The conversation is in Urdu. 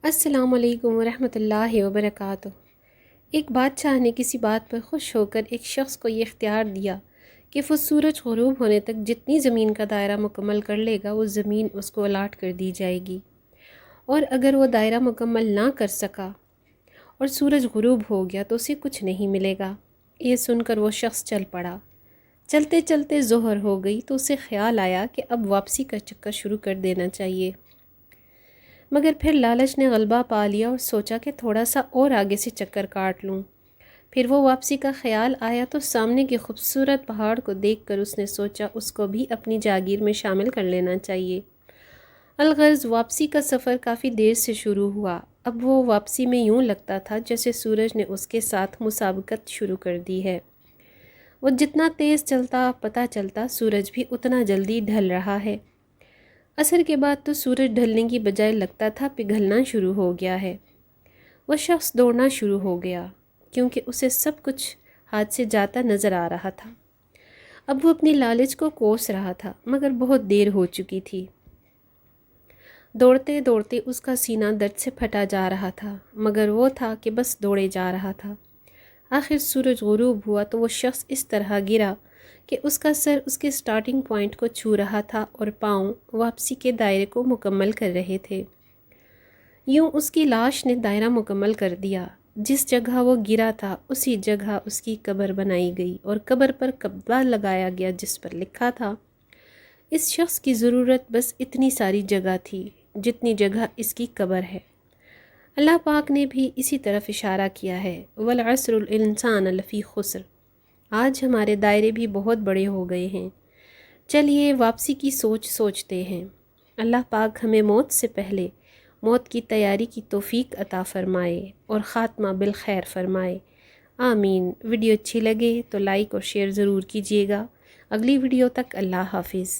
السلام علیکم ورحمۃ اللہ وبرکاتہ۔ ایک بادشاہ نے کسی بات پر خوش ہو کر ایک شخص کو یہ اختیار دیا کہ وہ سورج غروب ہونے تک جتنی زمین کا دائرہ مکمل کر لے گا وہ زمین اس کو الاٹ کر دی جائے گی، اور اگر وہ دائرہ مکمل نہ کر سکا اور سورج غروب ہو گیا تو اسے کچھ نہیں ملے گا۔ یہ سن کر وہ شخص چل پڑا۔ چلتے چلتے ظہر ہو گئی تو اسے خیال آیا کہ اب واپسی کا چکر شروع کر دینا چاہیے، مگر پھر لالچ نے غلبہ پا لیا اور سوچا کہ تھوڑا سا اور آگے سے چکر کاٹ لوں۔ پھر وہ واپسی کا خیال آیا تو سامنے کے خوبصورت پہاڑ کو دیکھ کر اس نے سوچا اس کو بھی اپنی جاگیر میں شامل کر لینا چاہیے۔ الغرض واپسی کا سفر کافی دیر سے شروع ہوا۔ اب وہ واپسی میں یوں لگتا تھا جیسے سورج نے اس کے ساتھ مسابقت شروع کر دی ہے۔ وہ جتنا تیز چلتا پتہ چلتا سورج بھی اتنا جلدی ڈھل رہا ہے۔ عصر کے بعد تو سورج ڈھلنے کی بجائے لگتا تھا پگھلنا شروع ہو گیا ہے۔ وہ شخص دوڑنا شروع ہو گیا کیونکہ اسے سب کچھ ہاتھ سے جاتا نظر آ رہا تھا۔ اب وہ اپنی لالچ کو کوس رہا تھا مگر بہت دیر ہو چکی تھی۔ دوڑتے دوڑتے اس کا سینہ درد سے پھٹا جا رہا تھا مگر وہ تھا کہ بس دوڑے جا رہا تھا۔ آخر سورج غروب ہوا تو وہ شخص اس طرح گرا کہ اس کا سر اس کے سٹارٹنگ پوائنٹ کو چھو رہا تھا اور پاؤں واپسی کے دائرے کو مکمل کر رہے تھے۔ یوں اس کی لاش نے دائرہ مکمل کر دیا۔ جس جگہ وہ گرا تھا اسی جگہ اس کی قبر بنائی گئی اور قبر پر کتبہ لگایا گیا جس پر لکھا تھا، اس شخص کی ضرورت بس اتنی ساری جگہ تھی جتنی جگہ اس کی قبر ہے۔ اللہ پاک نے بھی اسی طرف اشارہ کیا ہے، والعصر الانسان لفی خسر۔ آج ہمارے دائرے بھی بہت بڑے ہو گئے ہیں۔ چلیے واپسی کی سوچتے ہیں۔ اللہ پاک ہمیں موت سے پہلے موت کی تیاری کی توفیق عطا فرمائے اور خاتمہ بالخیر فرمائے، آمین۔ ویڈیو اچھی لگے تو لائک اور شیئر ضرور کیجیے گا۔ اگلی ویڈیو تک اللہ حافظ۔